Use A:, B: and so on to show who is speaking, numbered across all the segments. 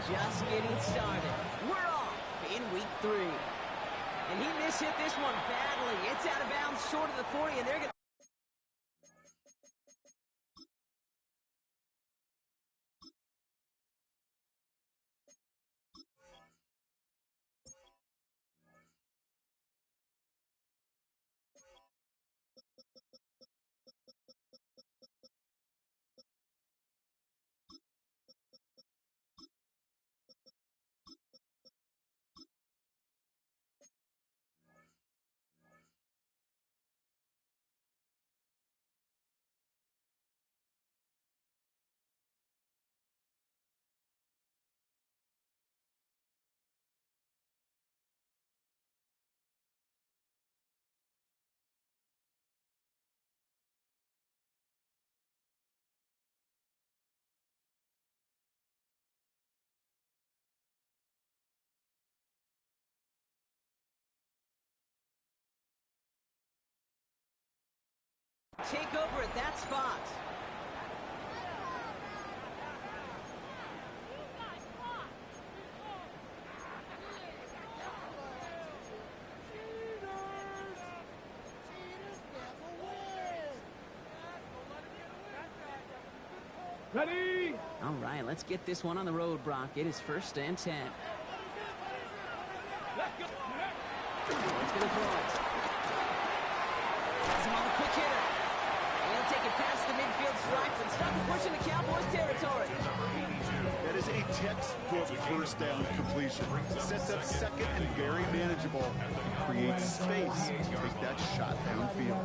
A: just getting started. We're off in week 3. And he mishit this one badly. It's out of bounds short of the 40, and they're going to... take over at that spot.
B: Ready?
A: All right, let's get this one on the road, Brock. It is 1st and 10.
B: Let's go.
A: It's going to throw it. Has him on the quick hitter. And he'll take it past the midfield stripe and stop pushing the Cowboys territory.
C: That is a textbook first down completion. Sets up second and very manageable. Creates space to take that shot downfield.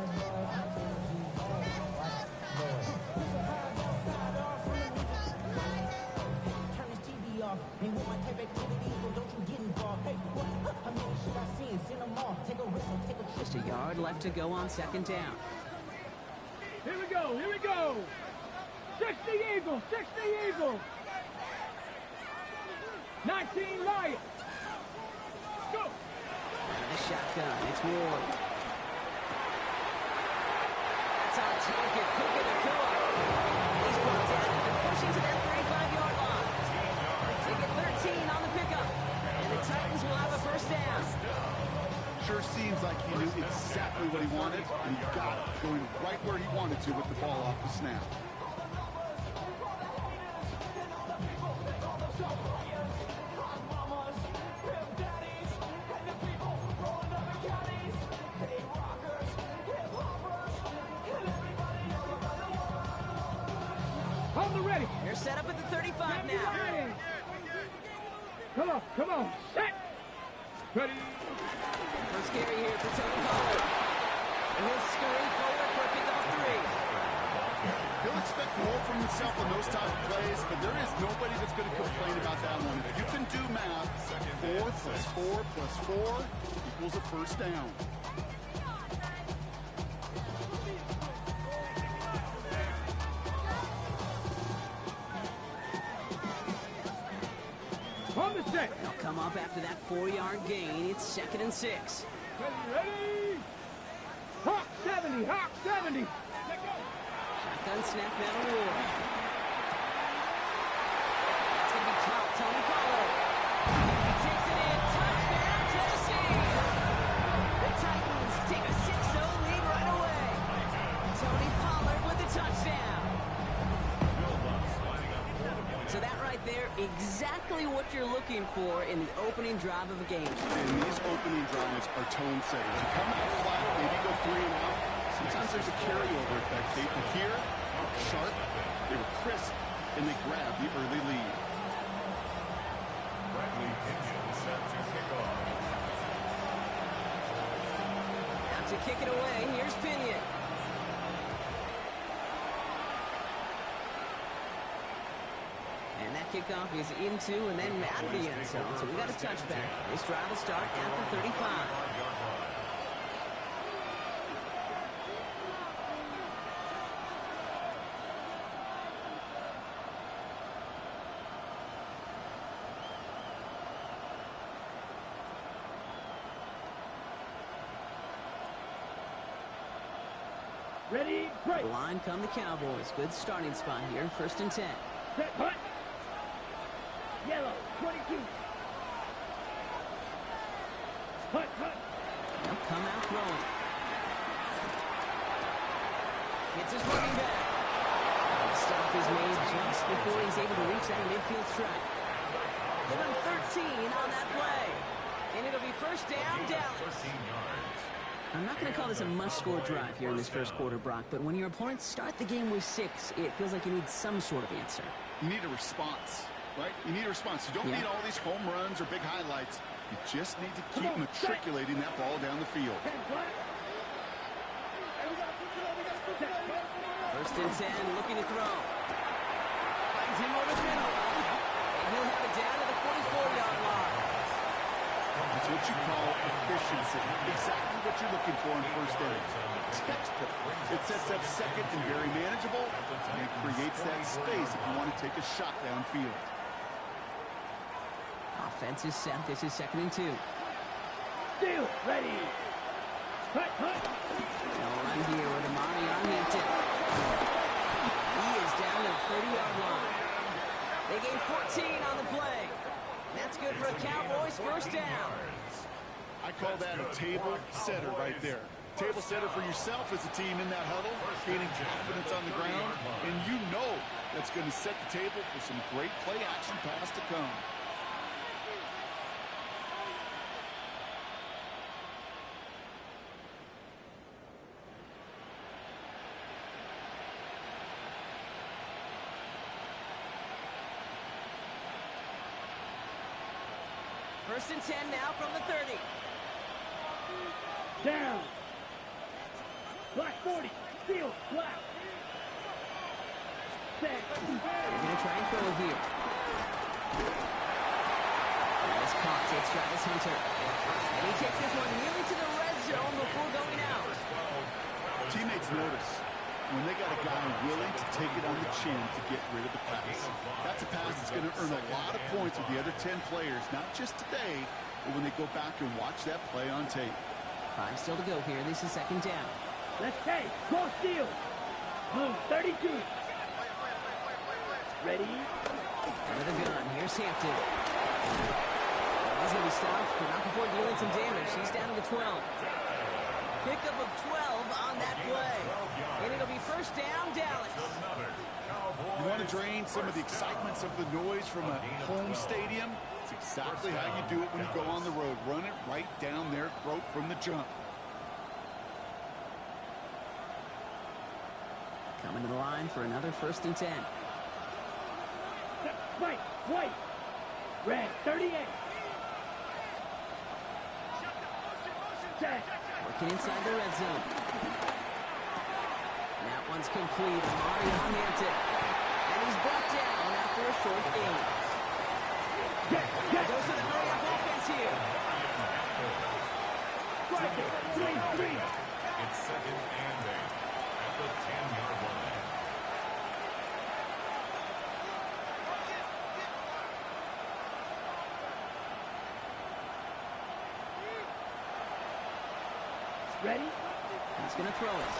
A: Just a yard left to go on 2nd down.
B: Here we go, here we go. 60 Eagles, 60 Eagles. 19 Lions. Go.
A: Out of the shotgun, it's Ward. That's on target, Puka Nacua. He's brought down after pushing to that 35-yard line. They get 13 on the pickup, and the Titans will have a 1st down.
C: Sure seems like he knew exactly what he wanted, and he got it, going right where he wanted to with the ball off the snap.
B: On the ready.
A: They're set up at the 35 now.
B: Come on, set. Ready.
A: First carry here for Tony Pollard. And he'll scurry forward for a pickup of 3.
C: He'll expect more from himself on those type of plays, but there is nobody that's going to complain about that one. If you can do math, 4 plus 4 plus 4 equals a 1st down.
B: On the set.
A: They'll come up after that 4-yard gain. It's 2nd and 6.
B: Ready? Hawk 70, Hawk 70.
A: Shotgun snap now to Ward. That's going to be caught. Tony Pollard. He takes it in. Touchdown, Tennessee. The Titans take a 6-0 lead right away. Tony Pollard with the touchdown. So that right there, exactly what you're looking for in the opening drive of a game.
C: And these opening drives are tone setters. You come out flat, maybe go 3 and out. Sometimes there's a carryover effect. They were here, sharp, they were crisp, and they grabbed the early lead.
D: Bradley Pinion set to kick off.
A: Out to kick it away, here's Pinion. And that kickoff is into and then out of the end zone. So we got a touchback. This drive will start at the 35.
B: Ready, break.
A: The line come the Cowboys. Good starting spot here, 1st and 10.
B: Set, punt. Yellow, 22. Hut, hut.
A: They'll come out throwing. Hits his running back. The stop is made just before he's able to reach that midfield strike. Give him 13 on that play. And it'll be first down, Dallas.
D: 13 yards.
A: I'm not going to call this a must-score drive here in this first quarter, Brock, but when your opponents start the game with 6, it feels like you need some sort of answer.
C: You need a response, right? You need a response. You don't need all these home runs or big highlights. You just need to keep matriculating that ball down the field.
A: First and 10, looking to throw. Finds him over the middle. And he'll have it down to the 44-yard line.
C: That's what you call efficiency. Exactly what you're looking for in first down. Textbook. It sets up second and very manageable, and it creates that space if you want to take a shot downfield.
A: Offense is set. This is 2nd and 2.
B: Steal, ready. Hut, hut.
A: They'll run here with Amari on Hampton. He is down to the 30-yard line. They gain 14 on the play. And that's good for a Cowboys first down.
C: I call that a table setter right there. Table setter for yourself as a team in that huddle, gaining confidence on the ground, and you know that's going to set the table for some great play action pass to come.
A: First and 10 now from the 30.
B: Down. Black 40. Steal, black. Set.
A: They're going to try and throw it here. That is caught. Takes Travis Hunter. And he takes this one nearly to the red zone before going out.
C: Teammates notice when they got a guy willing to take it on the chin to get rid of the pass. That's a pass that's going to earn a lot of points with the other 10 players, not just today, but when they go back and watch that play on tape.
A: 5 still to go here. This is 2nd down.
B: Let's take. Go steal. Blue 32. Ready.
A: Out of the gun. Here's Hampton. He's going to be stopped, but not before dealing some damage. He's down to the 12. Pickup of 12 on that play. And it'll be first down, Dallas.
C: You want to drain some of the excitement, some of the noise from a home stadium? It's exactly how you do it when you go on the road. Run it right down their throat from the jump.
A: Coming to the line for another first and 10.
B: White, white. Red 38. Set.
A: Working inside the red zone. That one's complete. Amari on Hampton. And he's brought down after a short gain. Goes to the hurry-up offense here.
B: Strike it. 3-3.
D: It's 2nd and 8 at the 10-yard line.
B: Ready.
A: He's going to throw it.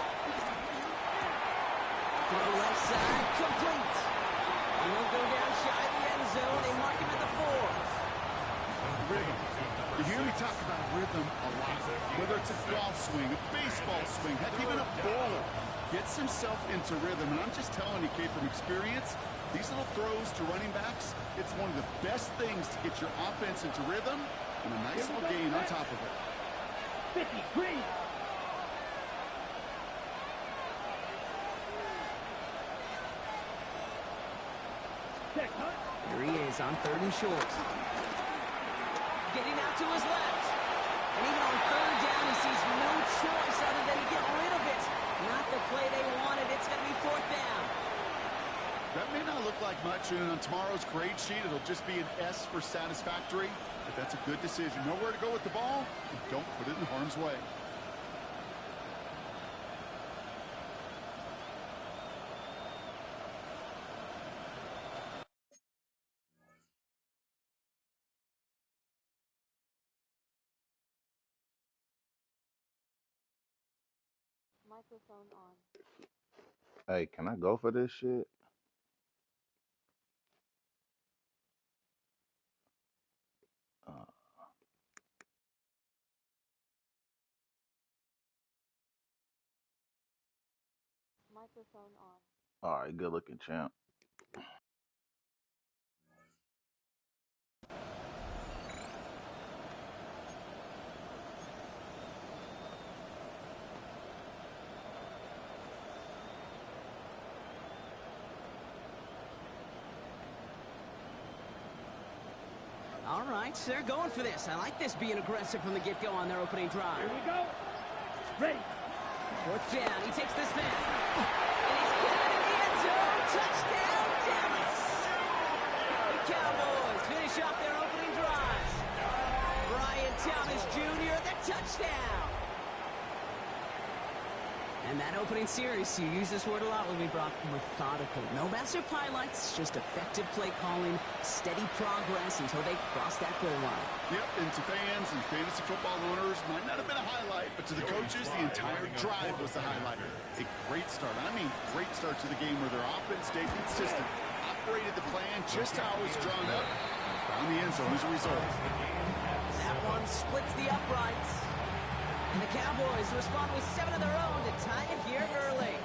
A: To the left side. Complete. And he'll go down shy of the end zone. They mark him at the 4.
C: Rhythm. You hear me talk about rhythm a lot. Whether it's a golf swing, a baseball swing, heck, even a bowler gets himself into rhythm. And I'm just telling you, Kate, from experience, these little throws to running backs, it's one of the best things to get your offense into rhythm and a nice little gain on top of it.
B: 53.
A: Here he is on 3rd and short. Getting out to his left. And even on 3rd down, he sees no choice other than to get rid of it. Not the play they wanted. It's going to be 4th down.
C: That may not look like much, and on tomorrow's grade sheet, it'll just be an S for satisfactory, but that's a good decision. Know where to go with the ball, and don't put it in harm's way.
E: Microphone on.
F: Hey, can I go for this shit?
E: Microphone on.
F: All right, good looking champ.
A: All right, so they're going for this. I like this being aggressive from the get-go on their opening drive.
B: Here we go. Ready.
A: Fourth down, he takes this thing. And he's got it in the end zone. Touchdown, Dallas. The Cowboys finish off their opening drive. Brian Thomas Jr., the touchdown. And that opening series, you use this word a lot when we brought methodical. No massive highlights, just effective play calling, steady progress until they cross that goal line.
C: Yep, and to fans and fantasy football owners, might not have been a highlight, but to the coaches, the entire drive was the highlight. A great start. I mean, great start to the game where their offense stayed consistent, operated the plan just how it was drawn up, and found the end zone as a result.
A: That one splits the uprights. And the Cowboys respond with 7 of their own to tie it here early.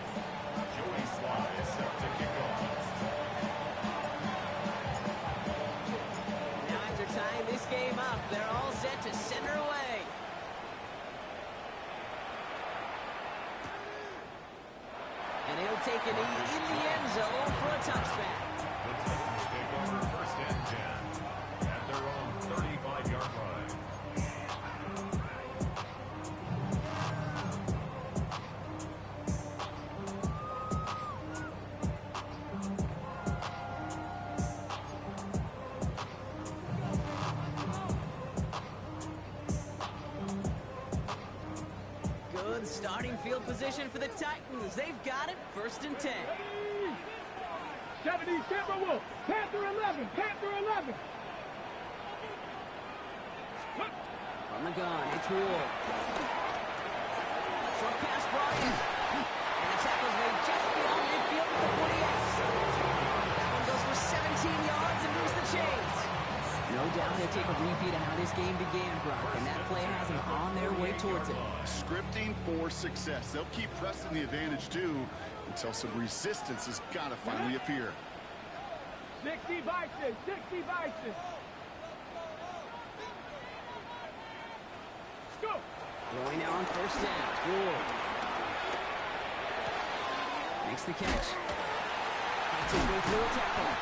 D: Joey Slye is set to kick off.
A: Now after tying this game up, they're all set to send her away. And he'll take a knee in the end zone for a touchback.
D: The Titans take over first and 10 at their own 35-yard line.
A: Good starting field position for the Titans. They've got it, 1st and 10.
B: 70 Timberwolves. Panther 11. Panther 11.
A: From the gun, it's Ward. Short pass brought in. And the tackle's made just beyond midfield at the 48. That one goes for 17 yards and moves the chains. No doubt they'll take a repeat of how this game began, Brock, and that play has them on their way towards it.
C: Scripting for success. They'll keep pressing the advantage, too, until some resistance has got to finally appear.
B: 60 Bison. 60 Bison. Go.
A: Throwing now on 1st down. Ward. Makes the catch. Fights his way through a tackle.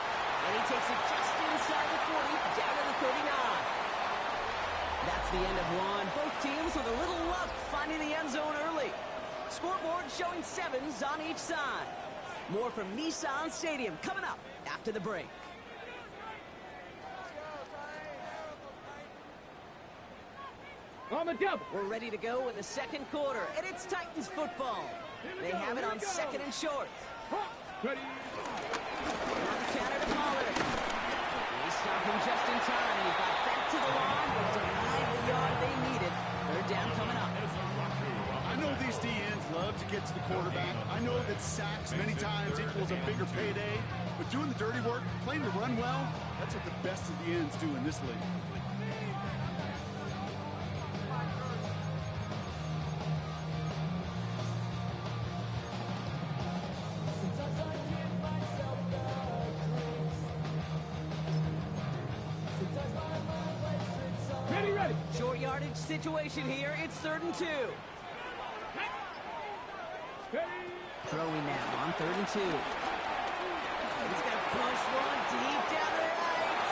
A: And he takes it just inside the 40, down to the 39. That's the end of one. Both teams with a little luck finding the end zone early. Scoreboard showing 7s on each side. More from Nissan Stadium coming up after the break.
B: On the double.
A: We're ready to go in the second quarter, and it's Titans football. They have it on 2nd and short.
B: Ready.
A: On the counter to Pollard. They stop him just in time. He got back to the line, but denied the yard they needed. 3rd down coming up.
C: I know these DNs love to get to the quarterback. I know that sacks many times equals a bigger payday, but doing the dirty work, playing to run well, that's what the best of the ends do in this league.
B: Ready.
A: Short yardage situation here. It's 3rd and 2.
B: Ready.
A: Throwing now on 3rd and 2. He's got to push one deep down the right.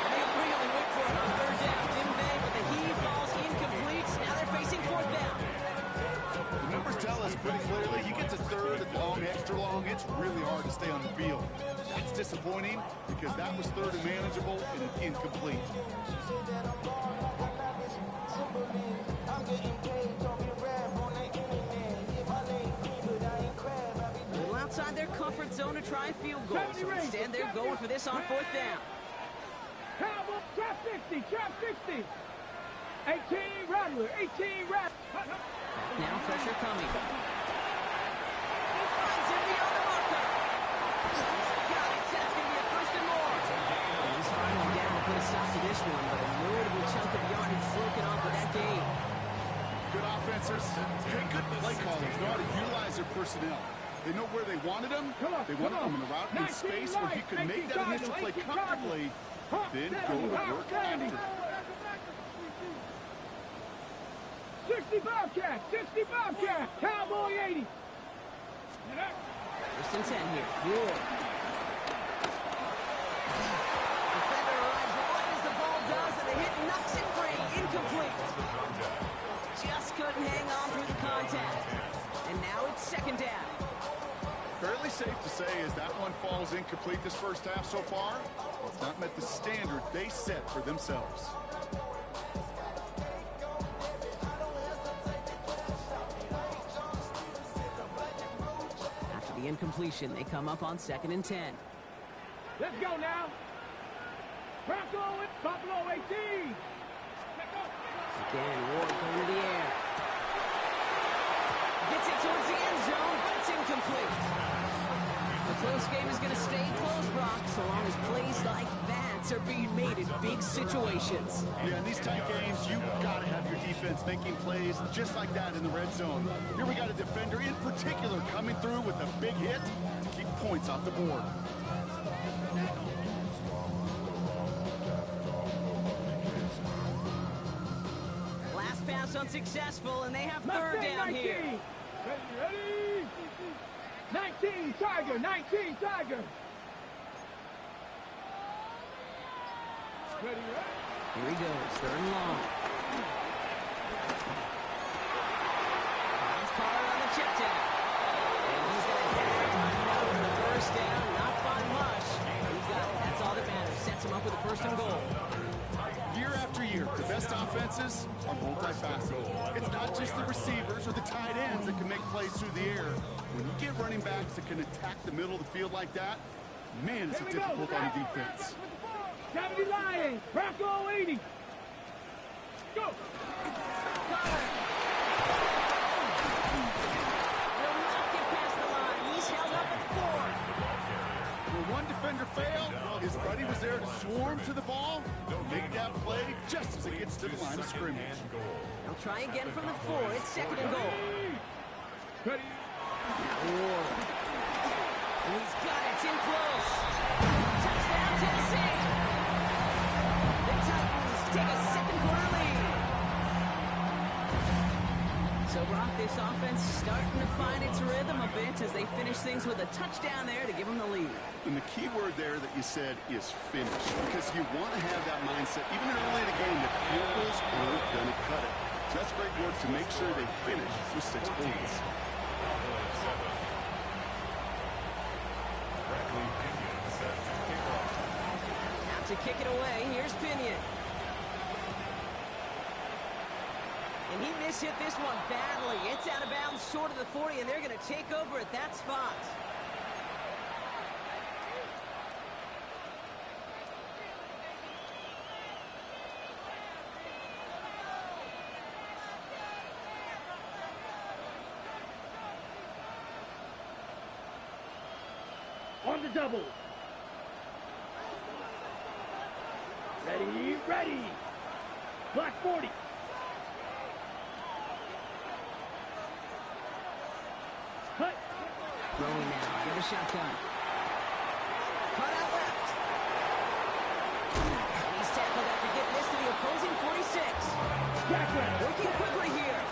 A: And they really went for it on 3rd down, didn't they? But the heave falls incomplete. Now they're facing 4th down.
C: The numbers tell us pretty clearly, you get to 3rd and long, extra long, it's really hard to stay on the field. That's disappointing because that was 3rd and manageable and an incomplete.
A: A little outside their comfort zone to try and field goal. So instead, they're going for this on 4th down.
B: Cowboy. Trap 60. Trap 60. 18 Rattler. 18 Rattler.
A: Now pressure coming. He finds him beyond the marker. He's got it. That's going to be a 1st and more. And he's finally down to put a stop to this one, but a notable chunk of yardage broken off with that game.
C: Good offenses, good play callers, know how to utilize their personnel. They know where they wanted him. They wanted him in a route in space where he could make that initial play comfortably, then go to work after.
B: 60 Bobcat, 60 Bobcat, Cowboy 80.
A: First and 10 here. Ward. Defender arrives right as the ball does, and the hit knocks it free. Incomplete. Just couldn't hang on through the contact. And now it's second down.
C: Fairly safe to say as that one falls incomplete this first half so far, it's not met the standard they set for themselves.
A: After the incompletion, they come up on second and 10.
B: Let's go now. Bronco with Buffalo 18.
A: Again, Ward going to the air. Gets it towards the end zone, but it's incomplete. The close game is going to stay close, Brock, so long as plays like that are being made in big situations.
C: Yeah, in these tight games, you got to have your defense making plays just like that in the red zone. Here we got a defender in particular coming through with a big hit to keep points off the board.
A: Last pass unsuccessful, and they have third down
B: 19.
A: here.
B: Ready? 19, Tiger, 19, Tiger. Ready?
A: Here he goes, third and long. Let's call it on the check down. And he's going to have another first down, not by much. He got it, that's all that matters. Sets him up with a first and goal.
C: Year after year, the best offenses are multifaceted. It's not just the receivers or the tight ends that can make plays through the air. When you get running backs that can attack the middle of the field like that, man, it's difficult on the defense.
B: 70 Lions, Bronco 80. Go.
A: Connor. Will not get past the line. He's held up at 4.
C: When one defender failed, his buddy was there to swarm to the ball, make that play just as it gets to the line of scrimmage.
A: They'll try again from the 4. It's second and goal.
B: Ready?
A: Ward. And he's got it. It's in close. Touchdown, Tennessee. The Titans take a second quarter lead. So, Brock, this offense starting to find its rhythm a bit as they finish things with a touchdown there to give them the lead.
C: And the key word there that you said is finish, because you want to have that mindset, even early in the game, that field goals aren't going to cut it. So that's great work to make sure they finish with 6 points.
A: Out to kick it away. Here's Pinion. And he mishit this one badly. It's out of bounds short of the 40, and they're going to take over at that spot.
B: On the double. Ready, ready. Black 40. Cut.
A: Throwing now. Get a shotgun. Cut out left. He's tackled after getting this to the opposing 46.
B: Jackrabbit.
A: Working quickly here.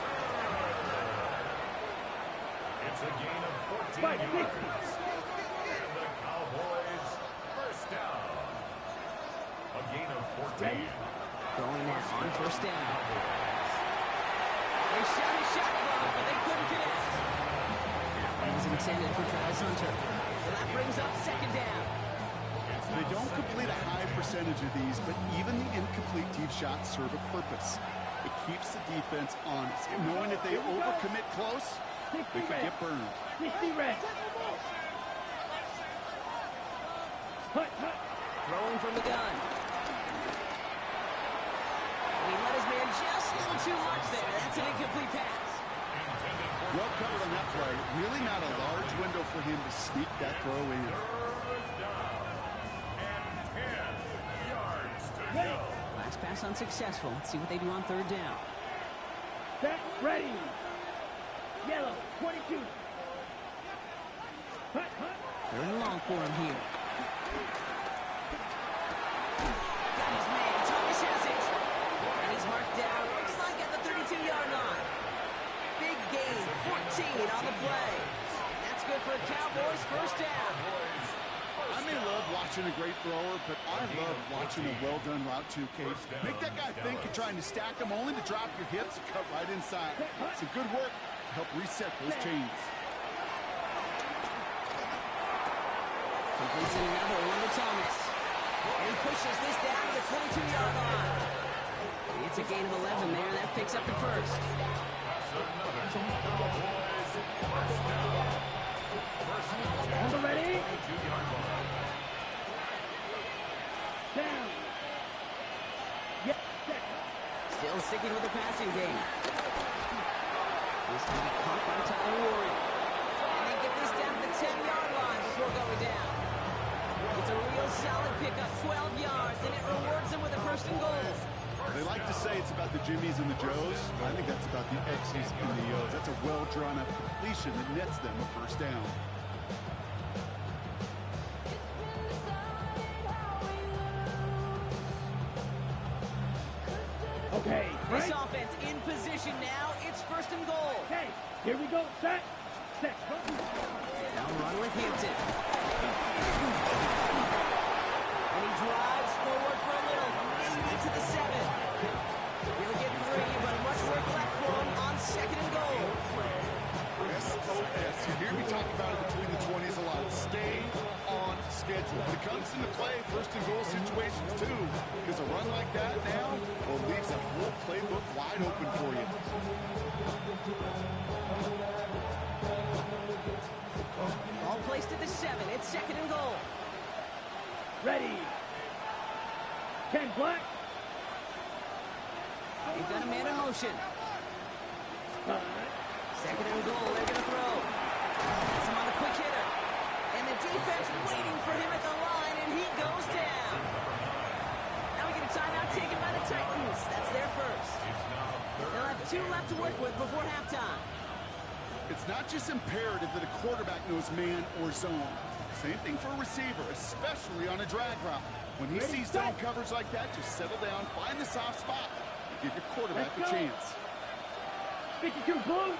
D: It's a gain of 14
B: Fight,
D: yards. And the Cowboys first down. A gain of 14.
A: Going now on first down. They shot a shot clock, but they couldn't connect. That one was intended for Travis Hunter. So that brings up second down.
C: They don't complete a high percentage of these, but even the incomplete deep shots serve a purpose. It keeps the defense honest, knowing if they overcommit close, they could get burned.
B: 60 red. Hut, hut.
A: Throwing from the gun. And he let his man just a little too much there. That's an incomplete pass.
C: Well covered on that play. Really not a large window for him to sneak that throw in.
A: Last pass unsuccessful. Let's see what they do on third down.
B: Set, ready. Yellow, 22.
A: Third and long for him here. Got his man. Thomas has it. And he's marked down. Looks like at the 32-yard line. Big gain. 14 on the play. And that's good for the Cowboys. First down.
C: I may love watching a great thrower, but I love watching a well-done route too, Case. Make that guy think you're trying to stack him only to drop your hips and cut right inside. Some good work to help reset those chains.
A: Completes another one to Thomas. And he pushes this down to the 22-yard line. It's a gain of 11 there, and that picks up the first.
B: Number ready? Down. Yes,
A: Still sticking with the passing game. This can be caught by Tyler Warren. And they get this down to the 10-yard line before going down. It's a real solid pickup, 12 yards, and it rewards them with a first and goal.
C: They like to say it's about the Jimmies and the Joes. I think that's about the X's and the O's. That's a well-drawn-up completion that nets them a first down.
B: Okay,
A: This
B: right?
A: offense in position now. It's first and goal.
B: Okay, here we go. Set.
A: Now run with Hampton. And he drives forward for a little. Maybe to the 7. He'll get 3, but much work left for him on second and goal.
C: SOS. You hear me talk about it between the 20s a lot. Stay on schedule. When it comes into play, first and goal situations too. Because a run like that now, well, leaves that whole playbook wide open for you.
A: Ball placed at the 7. It's second and goal.
B: Ready. Ken Black.
A: They've got a man in motion. Second and goal. They're going to throw. That's him on the quick hitter. And the defense waiting for him at the line, and he goes down. Now we get a timeout taken by the Titans. That's their first. They'll have 2 left to work with before halftime.
C: It's not just imperative that a quarterback knows man or zone. Same thing for a receiver, especially on a drag route. When he sees zone coverage like that, just settle down, find the soft spot, and give your quarterback a chance.
B: 52 blue.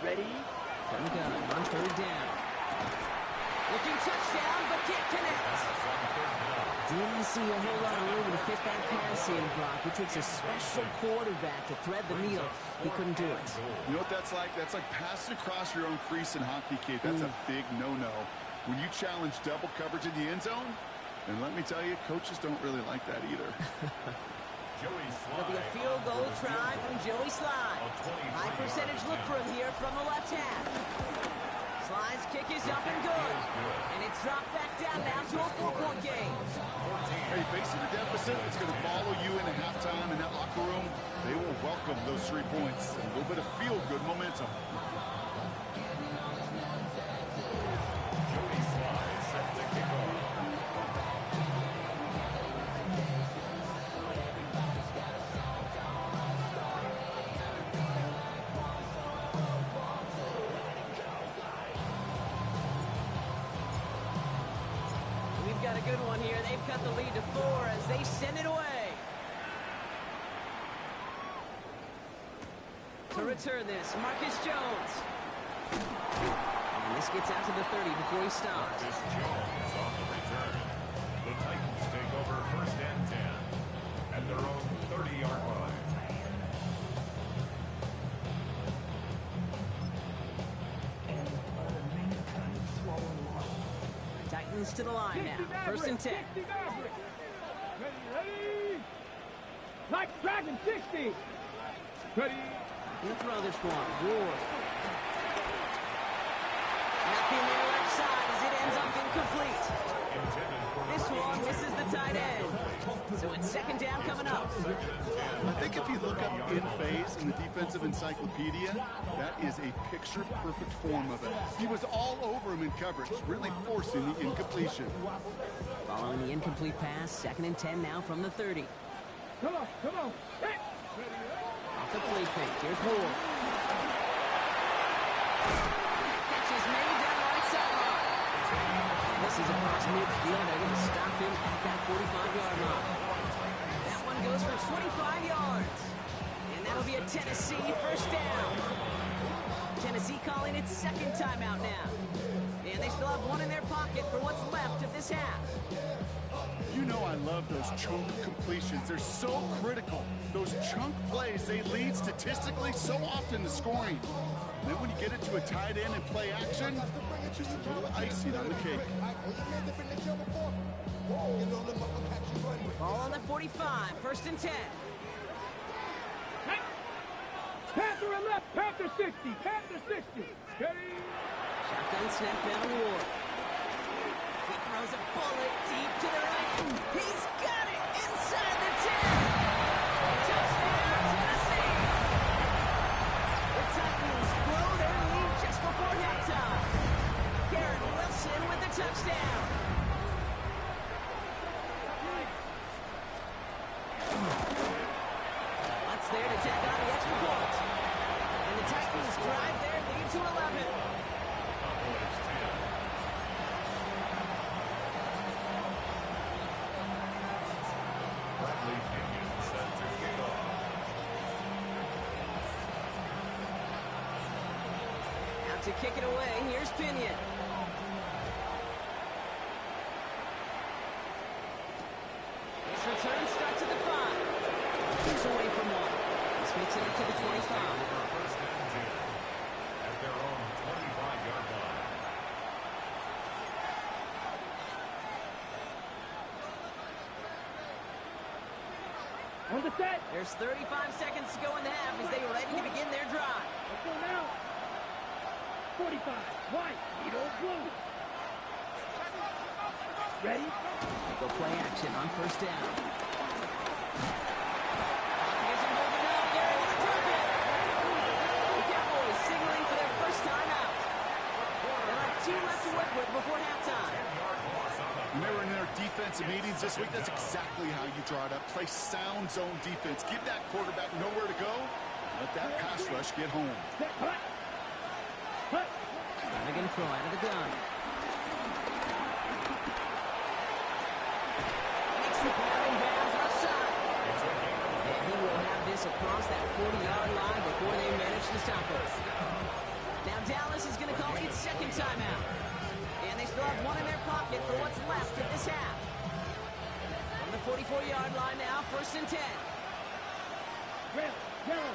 B: Ready.
A: From the gun on third down. Looking touchdown, but can't connect. Didn't see a whole lot of room to fit that pass in, Brock. It takes a special quarterback to thread the needle. He couldn't do it.
C: You know what that's like? That's like passing across your own crease in hockey, Kate. That's a big no-no. When you challenge double coverage in the end zone, and let me tell you, coaches don't really like that either.
A: It'll be a field goal try from Joey Slye. High percentage look for him here from the left half. Sly's kick is up and good. And it's dropped back down now to a 4-point game.
C: Hey, facing a deficit, it's going to follow you into halftime in that locker room. They will welcome those 3 points and a little bit of feel-good momentum.
D: Joey Slye set to kick off.
A: We've got a good one here. They've cut the lead to 4 as they send it away. To return this, Marcus Jones. And this gets out to the 30 before he stops.
D: Marcus Jones on the return. The Titans take over first and 10 at their own 30-yard line.
A: Titans to the line now. First and 10.
B: Ready. Like Dragon 60. Ready.
A: He'll throw this one. Ward. Nothing there left side as it ends up incomplete. This one misses the tight end. So it's second down coming up.
C: I think if you look up in phase in the defensive encyclopedia, that is a picture-perfect form of it. He was all over him in coverage, really forcing the incompletion.
A: Following the incomplete pass, second and 10 now from the 30.
B: Come on. Hey.
A: Off the play fake. Here's Ward. This is across midfield. They're going to stop him at that 45-yard line. That one goes for 25 yards. And that'll be a Tennessee first down. Tennessee calling its second timeout now. And they still have one in their pocket for what's left of this half.
C: You know I love those chunk completions. They're so critical. Those chunk plays, they lead statistically so often to scoring. And then when you get it to a tight end and play action, just a little icing on the cake.
A: Ball on the 45, first and 10.
B: Panther and left, Panther 60, Panther 60. Steady.
A: Shotgun snap down Ward. He throws a bullet deep to the right. He's got it inside the 10. Touchdown, Tennessee. The Titans blow their lead just before halftime. Garrett Wilson with the touchdown. What's there to take on the extra point? And the Titans drive their lead to 11.
D: Bradley Pinion set to kick off.
A: Out to kick it away, here's Pinion. His return starts at the 5. He's away from one. This makes it up to the 25.
D: First and 10 at their own 25-yard line.
B: On the set.
A: There's 35 seconds to go in the half as they are ready to begin their drive.
B: Let's go now. 45, white, Edo blue. Ready?
A: Go play action on first down. Here's him moving up. They're able to drop it. The Cowboys signaling for their first time out. They'll have 2 left to work with before halftime.
C: When they were in their defensive meetings this week, that's exactly how you draw it up. Play sound zone defense. Give that quarterback nowhere to go. Let that pass rush get home.
B: Set, hut. Hut.
A: They're going to throw out of the gun. Makes the grab in bounds outside. And he will have this across that 40-yard line before they manage to stop it. Now Dallas is going to call its second timeout. And they still have one in their pocket for what's left of this half. From the 44-yard line now, first and 10.
B: Red, yellow.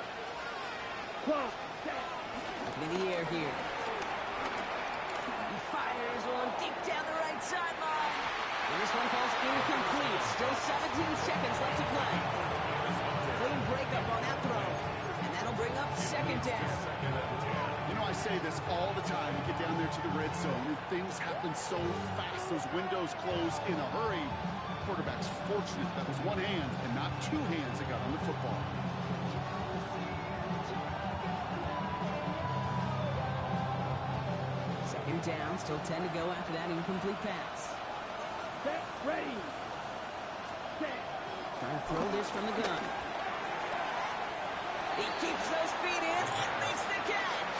B: Cross, set.
A: Looking in the air here. He fires one deep down the right sideline. And this one falls incomplete. Still 17 seconds left to play. Clean breakup on that throw. And that'll bring up second down.
C: You know, I say this all the time. You get down there to the red zone, and things happen so fast. Those windows close in a hurry. Quarterback's fortunate that was one hand and not 2 hands that got on the football.
A: Second down, still 10 to go after that incomplete pass.
B: Set, ready. Set.
A: Trying to throw this from the gun. He keeps those feet in and makes the catch.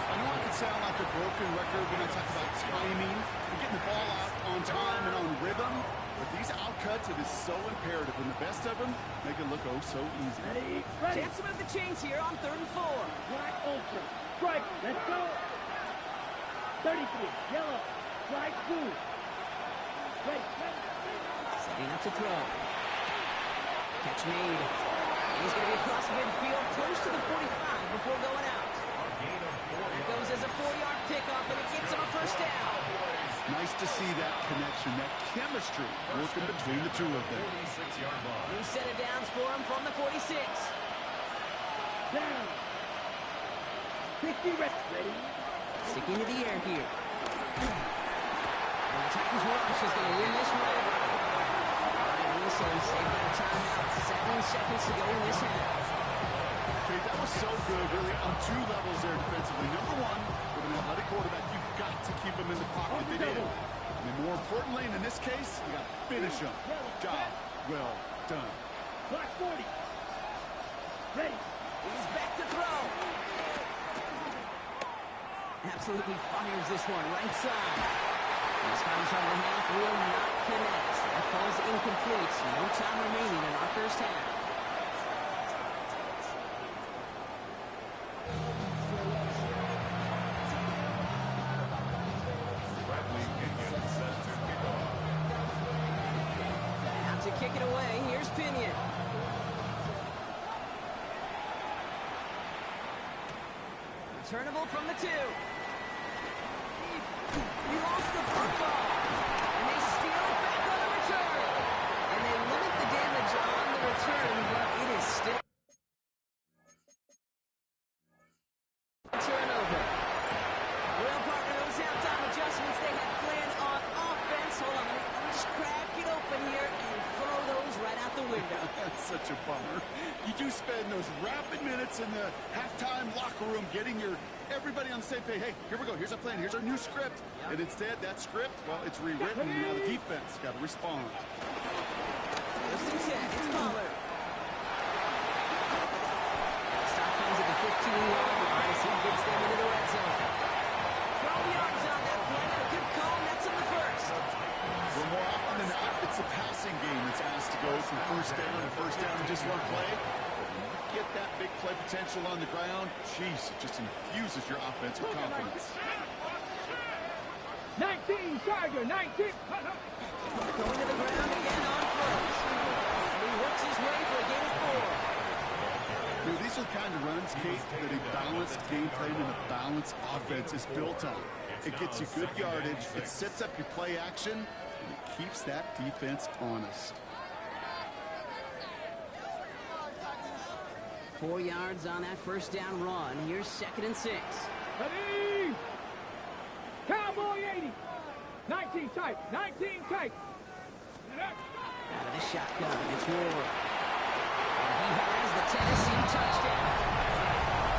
C: I know I can sound like a broken record when I talk about timing and getting the ball out on time and on rhythm, but these outcuts, it is so imperative, and the best of them make it look oh so easy.
B: Ready, ready.
A: Chance to move the chains here on 3rd and 4.
B: Black ultra. Strike, let's go. 33, yellow. Strike, blue. Ready, ready.
A: Setting up to throw. Catch made. And he's going to be across midfield, close to the 45 before going out. That goes as a 4-yard pickup, and it gets him a first down.
C: Nice to see that connection, that chemistry working between the two of them.
D: 46-yard line.
A: New set of downs for him from the 46.
B: Down. 60, ready.
A: Sticking to the air here. And the Titans rush is going to win this one. Ryan Wilson saved that timeout. 7 seconds to go in this half.
C: Okay, that was so good, really, on 2 levels there defensively. Number 1, with an athletic quarterback, you've got to keep him in the pocket. They did. And then more importantly, and in this case, you got to finish him. Job well done.
B: Black 40. Ready.
A: He's back to throw. Absolutely fires this one right side. This comes from the half, will not connect. That falls incomplete. No time remaining in our first half.
D: Bradley Pinion set to kick off.
A: Out to kick it away. Here's Pinion. Returnable from the 2. He lost the football. And they steal it back on the return. And they limit the damage on the return, but it is still a turnover. Well, partner, those halftime adjustments they had planned on offense. Hold on, let me just crack it open here and throw those right out the window.
C: That's such a bummer. You do spend those rapid minutes in the halftime locker room getting everybody on the same page. Hey, here we go. Here's our plan. Here's our new script. And instead, that script, well, it's rewritten. Now the defense got to respond.
A: First and 10. It's Pollard. Stop comes at the 15-yard line as he gets them into the red zone. 12 yards on that play. A good call. That's on the first.
C: Well, more often than not, it's the passing game that's asked to go from first down to first down in just one play. Get that big play potential on the ground, jeez, it just infuses your offense with confidence.
B: 19, Tiger, 19.
A: Going to the ground again on first. He works his way for a gain of 4.
C: You know, these are the kind of runs, Kate, that a balanced game plan and a balanced offense is built on. It gets you good yardage, it sets up your play action, and it keeps that defense honest.
A: 4 yards on that first down run. Here's 2nd and 6.
B: Ready? Cowboy 80. 19 tight. 19 tight.
A: Out of the shotgun, it's Ward. And he has the Tennessee touchdown.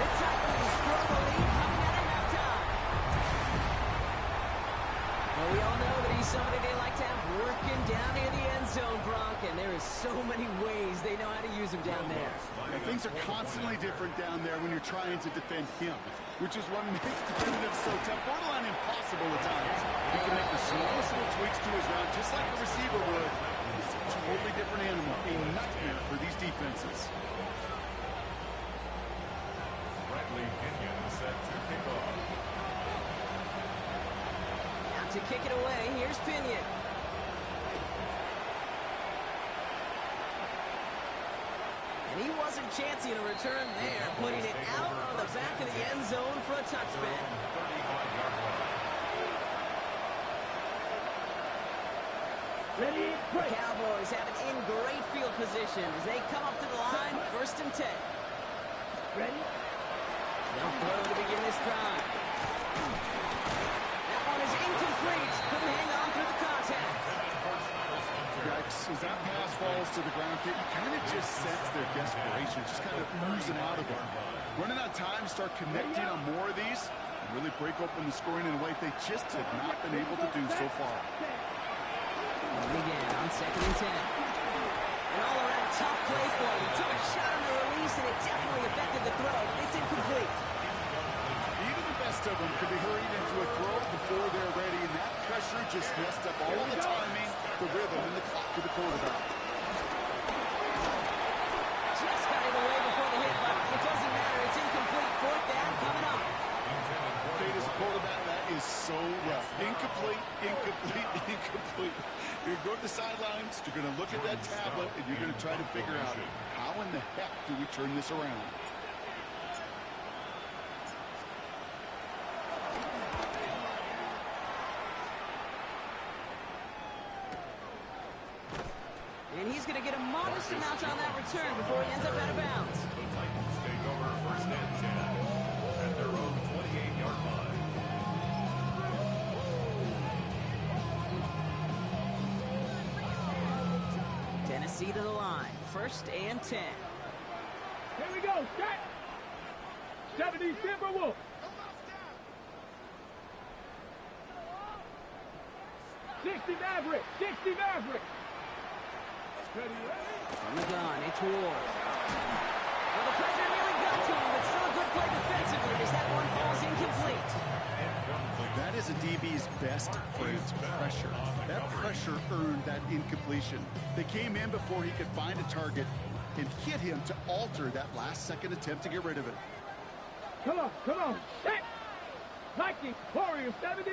A: The Titans grow the lead coming out of halftime. Well, we all know that he's somebody they like to have working down near the end zone, Bronk, and there is so many ways they know how to use him down there.
C: Yeah, things are constantly different down there when you're trying to defend him, which is what makes defending him so tough, borderline impossible at times. He can make the smallest little tweaks to his route, just like a receiver would. It's a totally different animal, a nightmare for these defenses.
D: Bradley Pinion set to kick off.
A: Out to kick it away, here's Pinion. And he wasn't chancing a return there, putting it out on the back of the end zone for a touchback.
D: 35-yard line.
B: Ready?
A: The Cowboys have it in great field position as they come up to the line, 1st and 10.
B: Ready?
A: They'll throw to begin this drive. That one is incomplete. Couldn't hang on through the contact.
C: As that pass falls to the ground, you kind of just sense their desperation, just kind of oozing out of them. Running out of time, start connecting on more of these, and really break open the scoring in a way they just have not been able to do so far.
A: Again on 2nd and 10. An all-around tough play for him. He took a shot on the release, and it definitely affected the throw. It's incomplete.
C: Even the best of them could be hurried into a throw before they're ready, and that pressure just messed up all the timing, the rhythm, and the clock of the quarterback.
A: Just got it away before the hit, but it doesn't matter. It's incomplete. 4th down coming up.
C: Kate, as a quarterback, that is so rough. Incomplete, incomplete, incomplete. You're going to go to the sidelines, you're going to look at that tablet, and you're going to try to figure out, how in the heck do we turn this around?
A: And he's going to get a modest amount on that return before he ends up out of bounds.
D: The Titans take over 1st and 10 at their own 28-yard line.
A: Tennessee to the line. 1st and 10.
B: Here we go. Set. 70 Timberwolves. 60 Maverick. 60 Maverick. Ready?
A: From the gun, it's Ward. Well, the pressure nearly got to him, but still a good play defensively as that one falls incomplete.
D: Incomplete.
C: That is a DB's best friend, pressure. That pressure earned that incompletion. They came in before he could find a target and hit him to alter that last-second attempt to get rid of it.
B: Come on, come on. Set. Vikings, Warriors 70.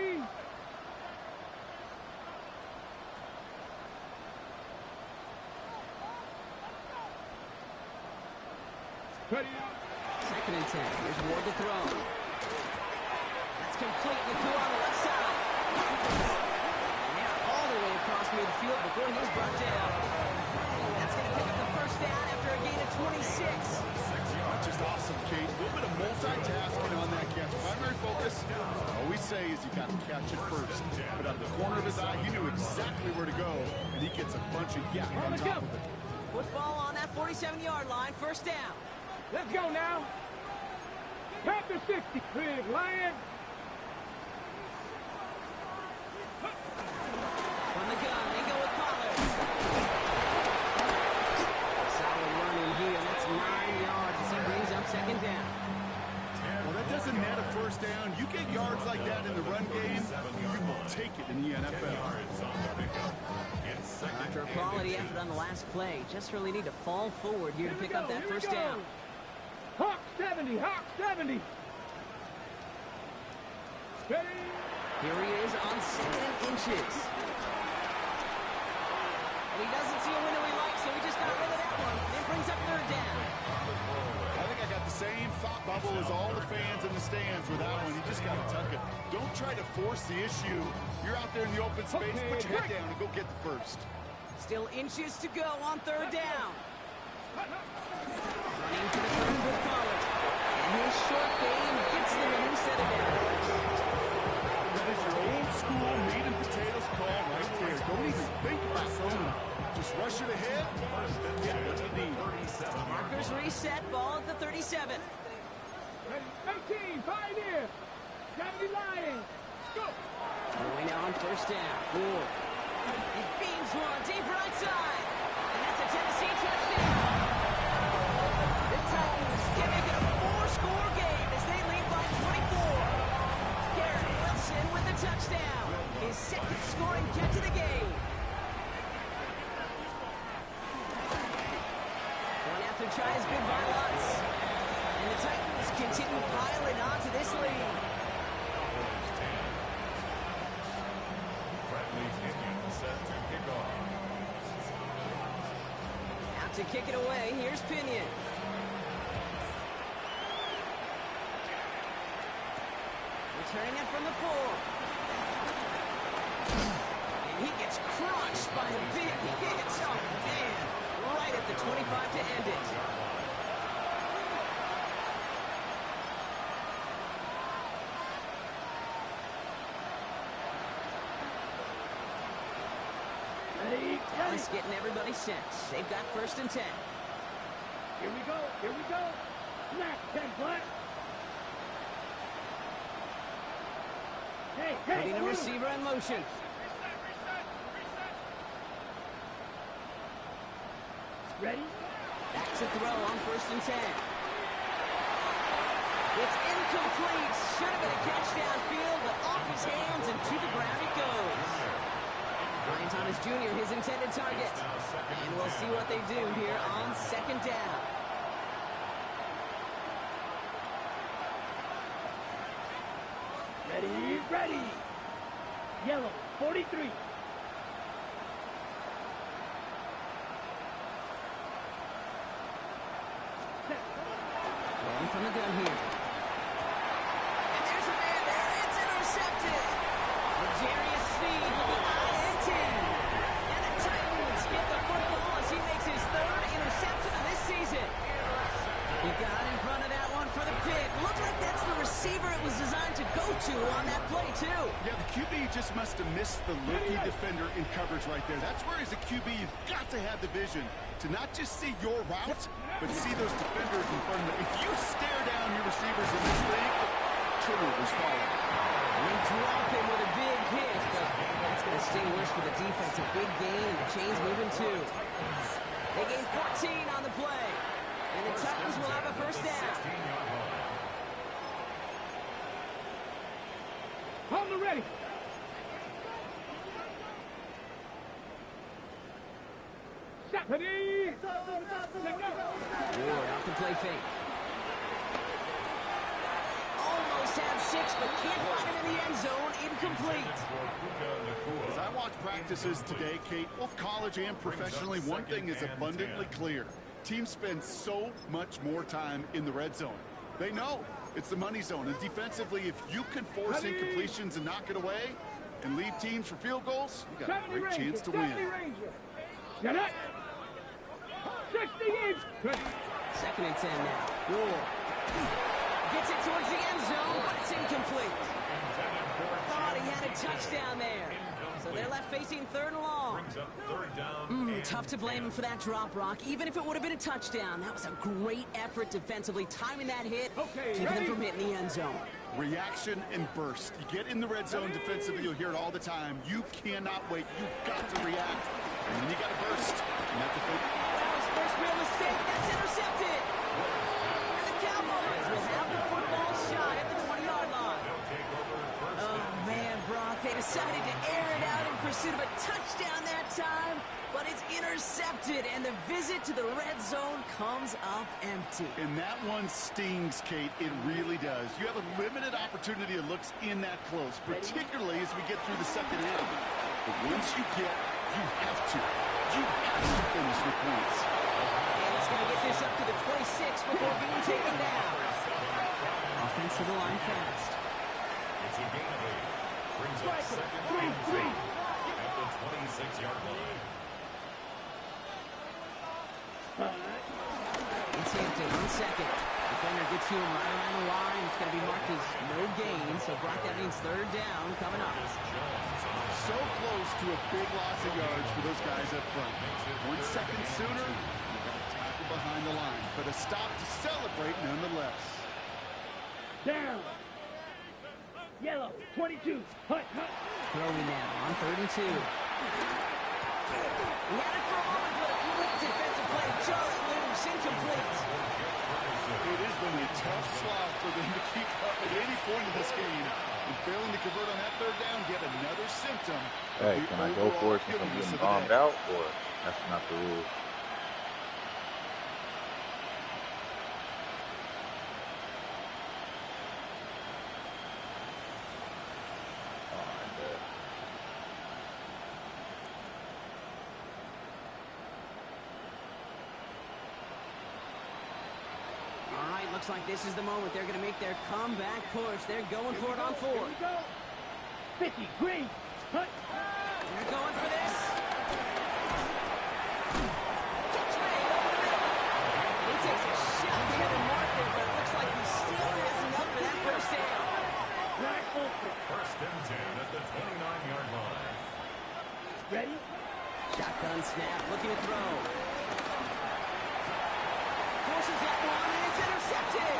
B: Ready.
A: Second and 10. Here's Ward to throw. That's complete. Naku on the left side. And they're all the way across midfield before he's brought down. That's going to pick up the first down after a gain of 26.
C: Just awesome, Kate. A little bit of multitasking on that catch. Primary focus, all we say is you got to catch it first. But out of the corner of his eye, he knew exactly where to go, and he gets a bunch of yak on top of it.
A: Football on that 47-yard line. First down.
B: Let's go now. Panther 60. Big Lion.
A: From the gun, they go with Pollard. Solid running here. That's 9 yards as he brings up second down.
C: Well, that doesn't net a first down. You get yards like that in the run game, you will take it in the NFL.
A: After a quality effort on the last play, just really need to fall forward here to pick up that first down.
B: Hawk 70, Hawk 70. Ready.
A: Here he is on 2nd inches. And he doesn't see a window he likes, so he just got rid of that one. And brings up third down.
C: I think I got the same thought bubble as all the fans in the stands with that one. You just got to tuck it. Don't try to force the issue. You're out there in the open space.
B: Okay,
C: Put your head down and go get the first.
A: Still inches to go on third down. Running to the first with Pollard. And his short game gets them an set of down.
C: That is your old school meat and potatoes call right there. Don't even think about throwing. Just rush it ahead. Get what you need.
A: Markers reset, ball at the 37.
B: 18, Pioneer. 70 Lions. Go.
A: Going now on first down. Ward. He beams one deep right side. And that's a Tennessee touchdown. The Titans can make it a 4-score game as they lead by 24. Garrett Wilson with the touchdown. His second scoring catch of the game. Going after try has been by lots. And the Titans continue piling on to this lead. Out to kick it away, here's Pinion. Returning it from the 4. And he gets crushed by a big hit. Oh, man. Right at the 25 to end it. Dallas getting everybody set. They've got first and 10.
B: Here we go. Here we go. Snap, 10 flat. Hey,
A: Putting the receiver in motion.
B: Ready?
A: Back to throw on first and 10. It's incomplete. Should have been a catch downfield, but off his hands and to the ground it goes. Brian Thomas Jr., his intended target. And we'll see what they do here on second down.
B: Ready, ready. Yellow, 43.
A: Going from the gun here. And there's a man there. It's intercepted. L'Jarius Sneed with the INT. And the Titans get the football as he makes his 3rd interception of this season. He got in front of that one for the pick. Looked like that's the receiver it was designed to go to on that play, too.
C: Yeah, the QB just must have missed the rookie defender in coverage right there. That's where, as a QB, you've got to have the vision to not just see your route, but see those defenders in front of you. If you stare down your receivers in this league, turnovers follow.
A: And they drop him with a big hit, but that's going to sting worse for the defense. A big gain, and the chain's moving, too. They gain 14 on the play. And the Titans will have a first down.
B: On the ready. Set. Ready.
A: Ward off the play fake. Almost have 6, but can't find him in the end zone. Incomplete.
C: As I watch practices today, Kate, both college and professionally, one thing is abundantly clear. Teams spend so much more time in the red zone. They know it's the money zone. And defensively, if you can force incompletions and knock it away and leave teams for field goals, you got a great chance to win.
B: Get it. 60 inch.
A: Second and 10 now. Ward gets it towards the end zone, but it's incomplete. Thought he had a touchdown there. So they're left facing third and long. Tough to blame him for that drop, Rock. Even if it would have been a touchdown, that was a great effort defensively, timing that hit, keeping them from hitting the end zone.
C: Reaction and burst. You get in the red zone defensively, you'll hear it all the time. You cannot wait. You've got to react. And then you got to burst. And that's the thing.
A: That was first real mistake. That's intercepted. And the Cowboys will have the football shy at the 20-yard line. Oh, man, Brock. They decided to air it out in pursuit of a touchdown that time, but it's intercepted, and the visit to the red zone comes up empty.
C: And that one stings, Kate. It really does. You have a limited opportunity that looks in that close, particularly as we get through the second half. But once you get, you have to finish with points.
A: And he's going to get this up to the 26 before being taken down. Offensive line fast.
D: It's a gain of 8. Brings up second and 2 at the 26-yard line.
A: It's Hampton on second. Defender gets to him right around the line. It's going to be marked as no gain. So, Brock, that means third down coming up.
C: So close to a big loss of yards for those guys up front. 1 second sooner, you've got a tackle behind the line. But a stop to celebrate nonetheless.
B: Down. Yellow. 22. Hut.
A: Throwing now on 3rd and 2. He had it for a moment, but a complete defensive play. Just loose, incomplete.
C: It has been a tough slog for them to keep up at any point in this game. And failing to convert on that third down, yet another symptom.
F: Hey, can I go for it since I'm getting bombed out, or that's not the rule?
A: All right, looks like this is the moment. They're going to make their comeback push. They're going for it on 4th.
B: 50. Green. Hut.
A: They're going for this. Catch made over the middle. He takes a shot near the marker, but it looks like he still has enough for that first down.
D: First and 10 at the 29-yard line.
B: Ready?
A: Shotgun snap, looking to throw. Forces that one, and it's intercepted.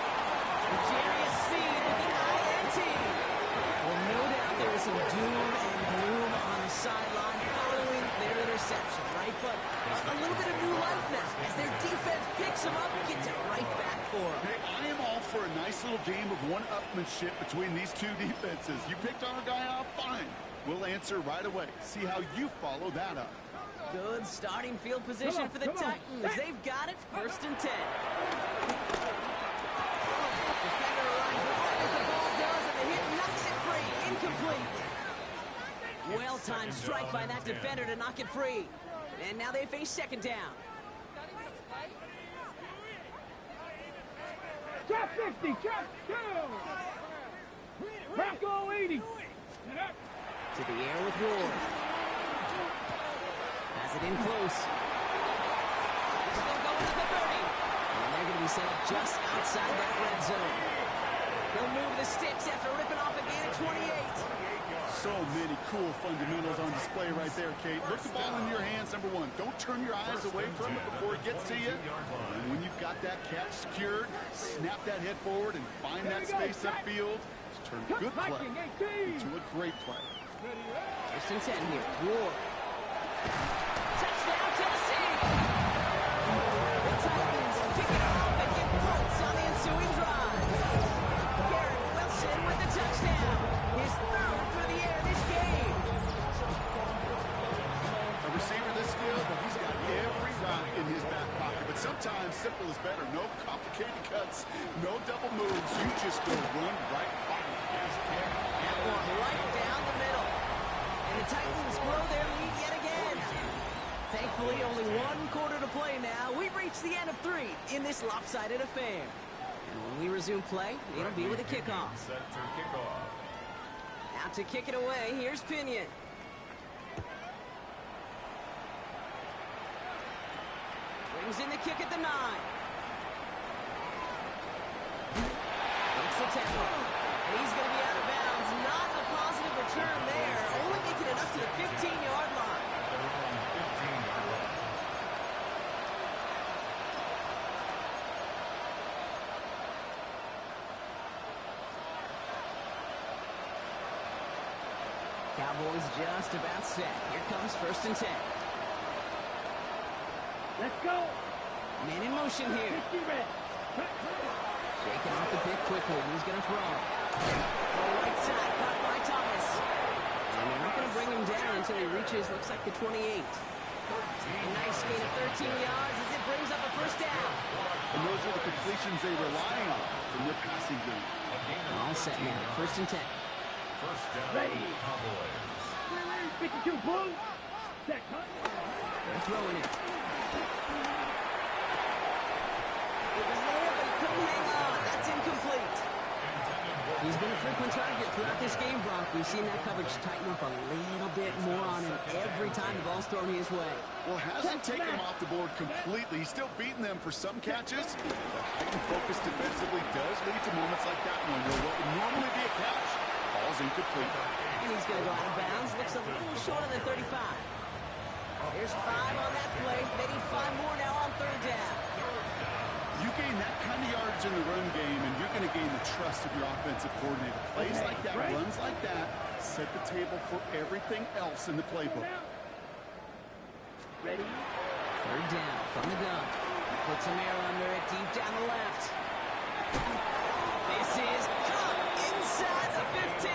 A: Jarius Sneed with the INT. Well, no doubt there is some doom and gloom on the sideline following their interception, right? But a little bit of new life now as their defense picks them up and gets it right back for them.
C: Hey, I am all for a nice little game of one-upmanship between these two defenses. You picked our guy off, fine. We'll answer right away. See how you follow that up.
A: Good starting field position for the Titans. They've got it. 1st and 10. Defender runs right as the ball does, and the hit knocks it free. Incomplete. Well-timed strike by that defender to knock it free. And now they face 2nd down.
B: Trap 50. Trap 2. Bronco 80.
A: To the air with Ward. Has it in close. Still going to the 30. And they're going to be set up just outside that red zone. They'll move the sticks after ripping off a gain of 28.
C: So many cool fundamentals on display right there, Kate. Look the ball in your hands, number 1. Don't turn your eyes away from it before it gets to you. And when you've got that catch secured, snap that head forward and find that space upfield. Turn good play into a great play.
A: 1st and 10 here. Ward. Touchdown, Tennessee! The Titans pick it off and get points on the ensuing drive. Garrett Wilson with the touchdown. His 3rd
C: is better. No complicated cuts, no double moves. You just go run right by it.
A: That one right down the middle. And the Titans grow their lead yet again. Thankfully, only one quarter to play now. We've reached the end of 3 in this lopsided affair. And when we resume play, it'll be with a kickoff.
D: Set to kick off.
A: Out to kick it away, here's Pinion. Brings in the kick at the 9. Makes the tackle. And he's going to be out of bounds. Not a positive return there. Only making it up to the 15-yard line.
D: Their own 15-yard line.
A: Cowboys just about set. Here comes 1st and 10.
B: Let's go.
A: Man in motion here.
B: 50 red.
A: Shaking off the pick quickly. Who's going to throw? Right side, caught by Thomas. And they're not going to bring him down until he reaches, looks like the 28. A nice gain of 13 yards as it brings up a 1st down.
C: And those are the completions they rely on in their passing game.
A: All set now. 1st and 10.
D: First down,
B: Ready.
D: Cowboys.
B: 52 bull. Set.
A: They're throwing it. It was there, but he couldn't hang on. That's incomplete. He's been a frequent target throughout this game, Brock. We've seen that coverage tighten up a little bit more on him every time the ball's thrown his way.
C: Well, hasn't taken him off the board completely. He's still beating them for some catches. The heightened focus defensively does lead to moments like that one where what would normally be a catch falls incomplete.
A: And he's going to go out of bounds. Looks a little short of the 35. There's 5 on that play. They need 5 more now on 3rd down.
C: You gain that kind of yardage in the run game, and you're going to gain the trust of your offensive coordinator. Plays like that, runs like that, set the table for everything else in the playbook.
B: Ready.
A: 3rd down from the gun. Puts some air under it deep down the left. This is caught inside the 15.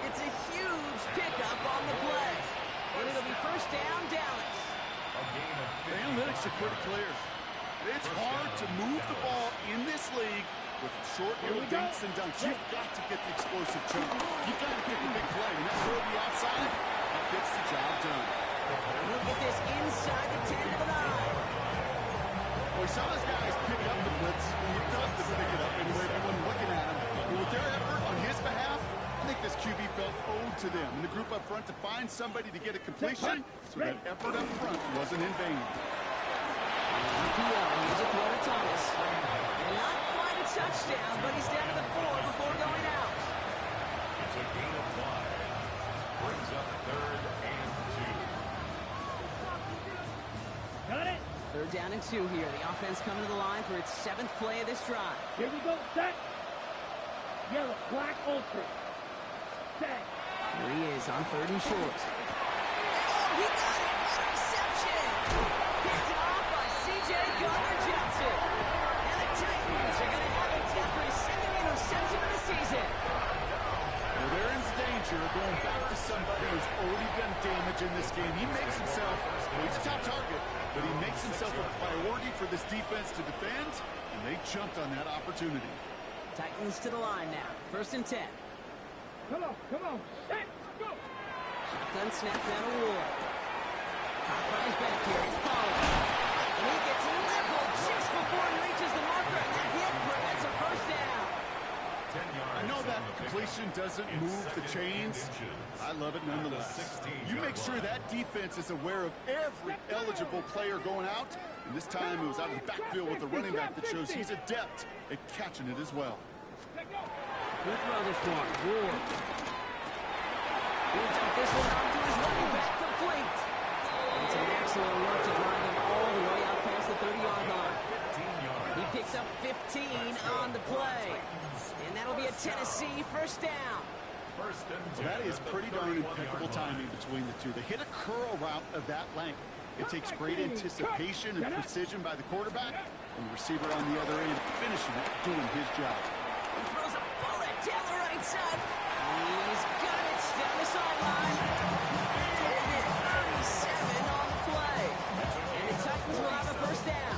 A: It's a huge pickup on the play. And it'll be 1st down, Dallas.
C: The analytics are pretty clear. It's hard to move the ball in this league with short little dinks and dunks. You've got to get the explosive chunk. You've got to get the big play. And that throw to the outside, that gets the job done.
A: And he'll get this inside the 10 to the 9.
C: Well, we saw those guys pick up the blitz. He does to pick it up anyway. Everyone looking at him. But with their effort on his behalf, I think this QB felt owed to them. And the group up front to find somebody to get a completion so that effort up front wasn't in vain.
A: Here's a throw to Thomas. And not quite a touchdown, but he's down to the 4 before going out.
D: It's a gain of 5. Brings up 3rd and 2.
B: Got it.
A: 3rd down and 2 here. The offense coming to the line for its 7th play of this drive.
B: Here we go. Set. Yellow. Black ultra. Set.
A: Here he is on 3rd and short. Oh, he got it! Interception! Picked off by C.J. Gardner-Johnson. And the Titans are going to have it after his 2nd interception of the season.
C: Well, they're in danger of going back to somebody who's already done damage in this game. He makes himself, well, he's a top target, but he makes himself a priority for this defense to defend, and they jumped on that opportunity.
A: Titans to the line now. 1st and 10.
B: Come on. Come on. Set. Go.
A: Shotgun snap down to Ward. Popeye's back here. It's Pollard. And he gets leveled just before he reaches the marker. And that hit prevents a 1st down.
D: 10 yards.
C: I know that completion doesn't move the chains. I love it nonetheless. You make sure that defense is aware of every eligible player going out. And this time it was out of the backfield with the running back that shows he's adept at catching it as well.
A: Who'll throw this one? Ward. He'll dump this one off to his running back, complete. And it's an excellent work to drive him all the way out past the 30-yard line. He picks up 15 on the play. And that'll be a Tennessee 1st down.
C: That is pretty darn impeccable timing between the two. They hit a curl route of that length. It takes great anticipation and precision by the quarterback, and the receiver on the other end finishing it, doing his job.
A: He throws a bullet down the right side. He's got it down the sideline. And hit 37 on the play. And the Titans will have a 1st down.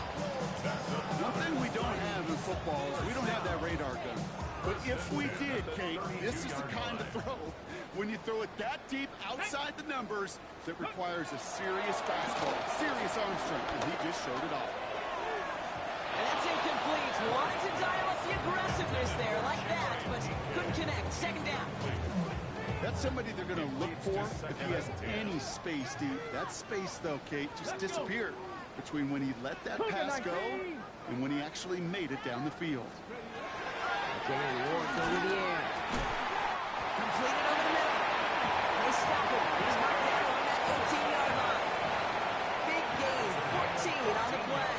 C: balls, we don't have that radar gun. But if we did, Kate, this is the kind of throw, when you throw it that deep outside the numbers, that requires a serious fastball, serious arm strength, and he just showed it off.
A: And that's incomplete. Wanted to dial up the aggressiveness there like that, but couldn't connect. Second down.
C: That's somebody they're going to look for if he has any space deep. That space, though, Kate, just disappeared between when he let that pass go and when he actually made it down the field.
A: Again, Ward going to the air. Completed over the middle. And they stop him. He's marked down on that 18-yard line. Big gain, 14 on the play.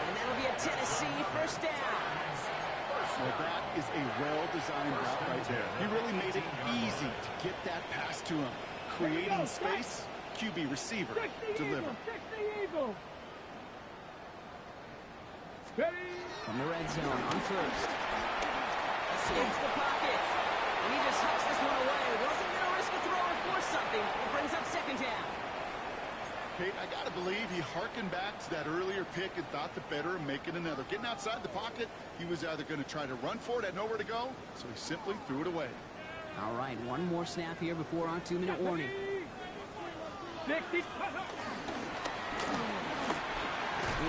A: And that'll be a Tennessee first down.
C: Well, that is a well-designed route right there. He really made it easy to get that pass to him. Creating space, QB receiver, deliver.
A: From the red zone on first. Escapes the pocket. And he just hucks this one away. Wasn't going to risk a throw or force something. It brings up second down.
C: Kate, I got to believe he harkened back to that earlier pick and thought the better of making another. Getting outside the pocket, he was either going to try to run for it, had nowhere to go, so he simply threw it away.
A: All right, one more snap here before our 2-minute warning. Ward,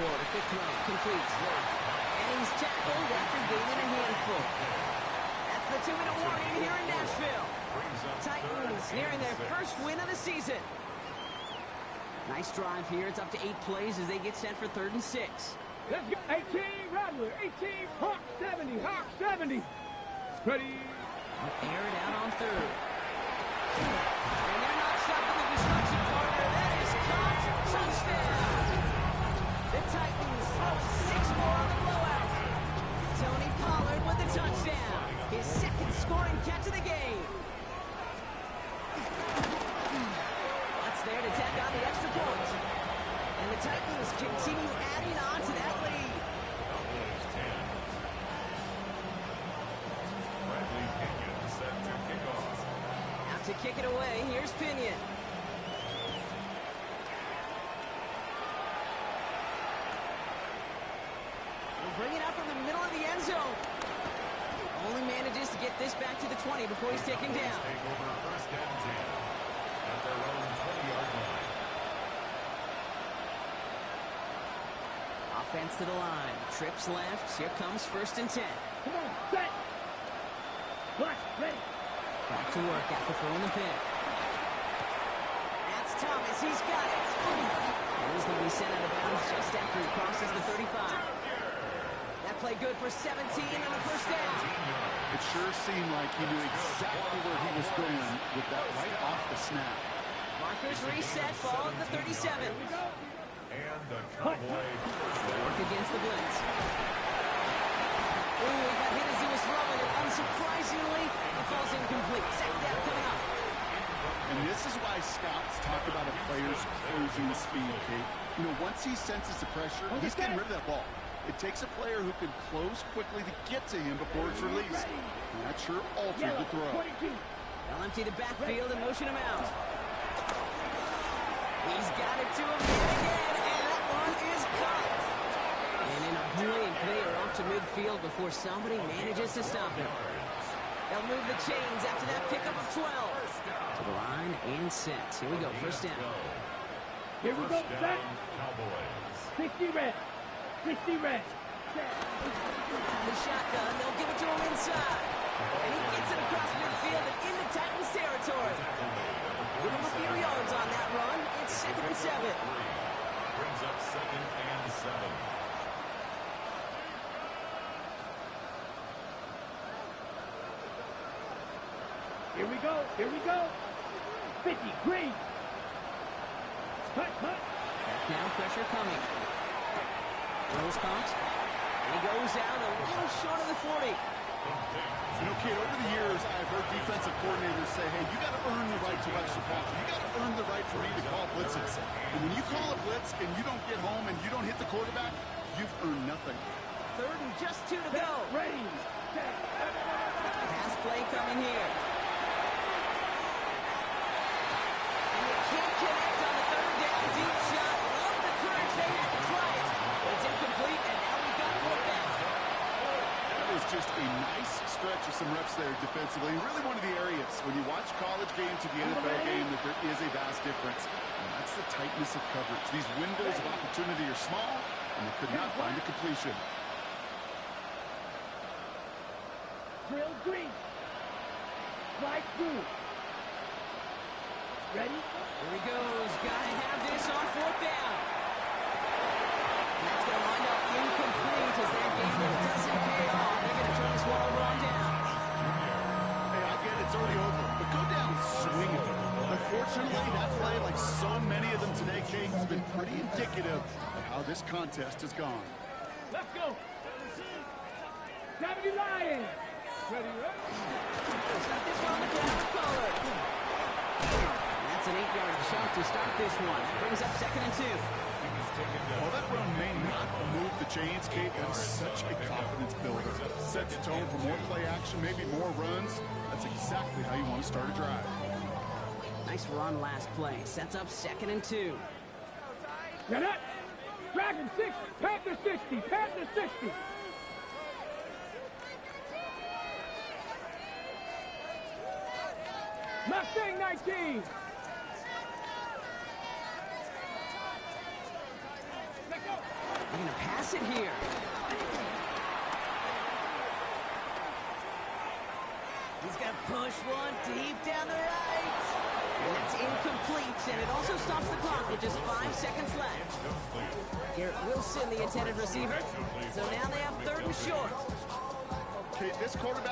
A: a quick throw, complete. And he's tackled after gaining a handful. That's the 2-minute warning here in Nashville. Titans nearing their first win of the season. Nice drive here. It's up to 8 plays as they get set for 3rd and 6.
B: Let's go. 18, Rattler. 18, Hawk 70. Hawk 70. Ready.
A: Air it out on 3rd. And they're not stopping the destruction partner. That is caught. Touchdown. The Titans throw 6 more on the blowout. Tony Pollard with the touchdown. His second scoring catch of the game. There to tack on the extra point. And the Titans continue adding on to that lead.
D: Bradley Pinion set to kick off.
A: Out to kick it away, here's Pinion. He'll bring it up from the middle of the end zone. Only manages to get this back to the 20 before he's taken down.
D: Take over first and 10 at their own 20-yard line.
A: Offense to the line. Trips left. Here comes 1st and 10.
B: Come on, set. Watch, ready.
A: Back to work after throwing the pick. That's Thomas. He's got it. And he's going to be sent out of bounds just after he crosses the 35. That play good for 17 and a first down.
C: It sure seemed like he knew exactly where he was going with that right off the snap.
A: Markers reset, ball at the 37.
D: And the Cowboy
A: Work against the blitz. Ooh, he got hit as he was throwing it. Unsurprisingly, it falls incomplete. Second down coming up.
C: And this is why scouts talk about a player's closing speed, Kate. You know, once he senses the pressure, he's getting rid of that ball. It takes a player who can close quickly to get to him before it's released. And that sure altered the throw.
A: They'll empty the backfield and motion him out. He's got it to him yet again, and that one is caught. And in a blink, they are off to midfield before somebody manages to stop him. They'll move the chains after that pickup of 12. To the line and set. Here we go, first down.
B: Here we go, set.
D: Cowboys.
B: 60 red. 60 red.
A: The shotgun, they'll give it to him inside. And he gets it across midfield and into Titans territory. Give him a few yards on that run. It's 2nd and 7.
D: Brings up 2nd and 7.
B: Here we go. Here we go. 50, green. Cut, cut.
A: Back now, pressure coming. Rose caught. And he goes out a little short of the 40.
C: You know, Kate, over the years, I've heard defensive coordinators say, hey, you got to earn the right to rush the passer. You got to earn the right for me to call blitzes. And when you call a blitz and you don't get home and you don't hit the quarterback, you've earned nothing.
A: 3rd and just 2 to go.
B: Ready. Set.
A: Pass play coming here. And they can't connect on the 3rd down. Deep shot. Love the courage they had to try it. But it's incomplete, and now we've got 4th down.
C: just a nice stretch of some reps there defensively. Really one of the areas when you watch college game to the NFL game that there is a vast difference. And that's the tightness of coverage. These windows of opportunity are small, and they could not find a completion.
B: Drill green. Slide through. Ready?
A: Here he goes. Gotta have this on fourth down. And that's going to wind up incomplete as that gamble doesn't pay off. They're going to turn this one over on downs.
C: Hey, I get it. It's already over. But go down swinging. Unfortunately, that play, like so many of them today, Kate, has been pretty indicative of how this contest has gone.
B: Let's go. W Lions. Ready, ready?
A: Got this one on the ground collar. That's an 8-yard chunk to start this one. Brings up 2nd and 2.
C: While that run may not move the chains, Kate, that is such a confidence builder. Sets the tone for more play action, maybe more runs. That's exactly how you want to start a drive.
A: Nice run last play. Sets up 2nd and 2.
B: Get up. Dragon 60. Panther 60. Panther 60. Mustang 19. Let's go.
A: They're going to pass it here. He's going to push one deep down the right. And that's incomplete, and it also stops the clock with just 5 seconds left. Garrett Wilson, the intended receiver. So now they have 3rd and short.
C: Kate, this quarterback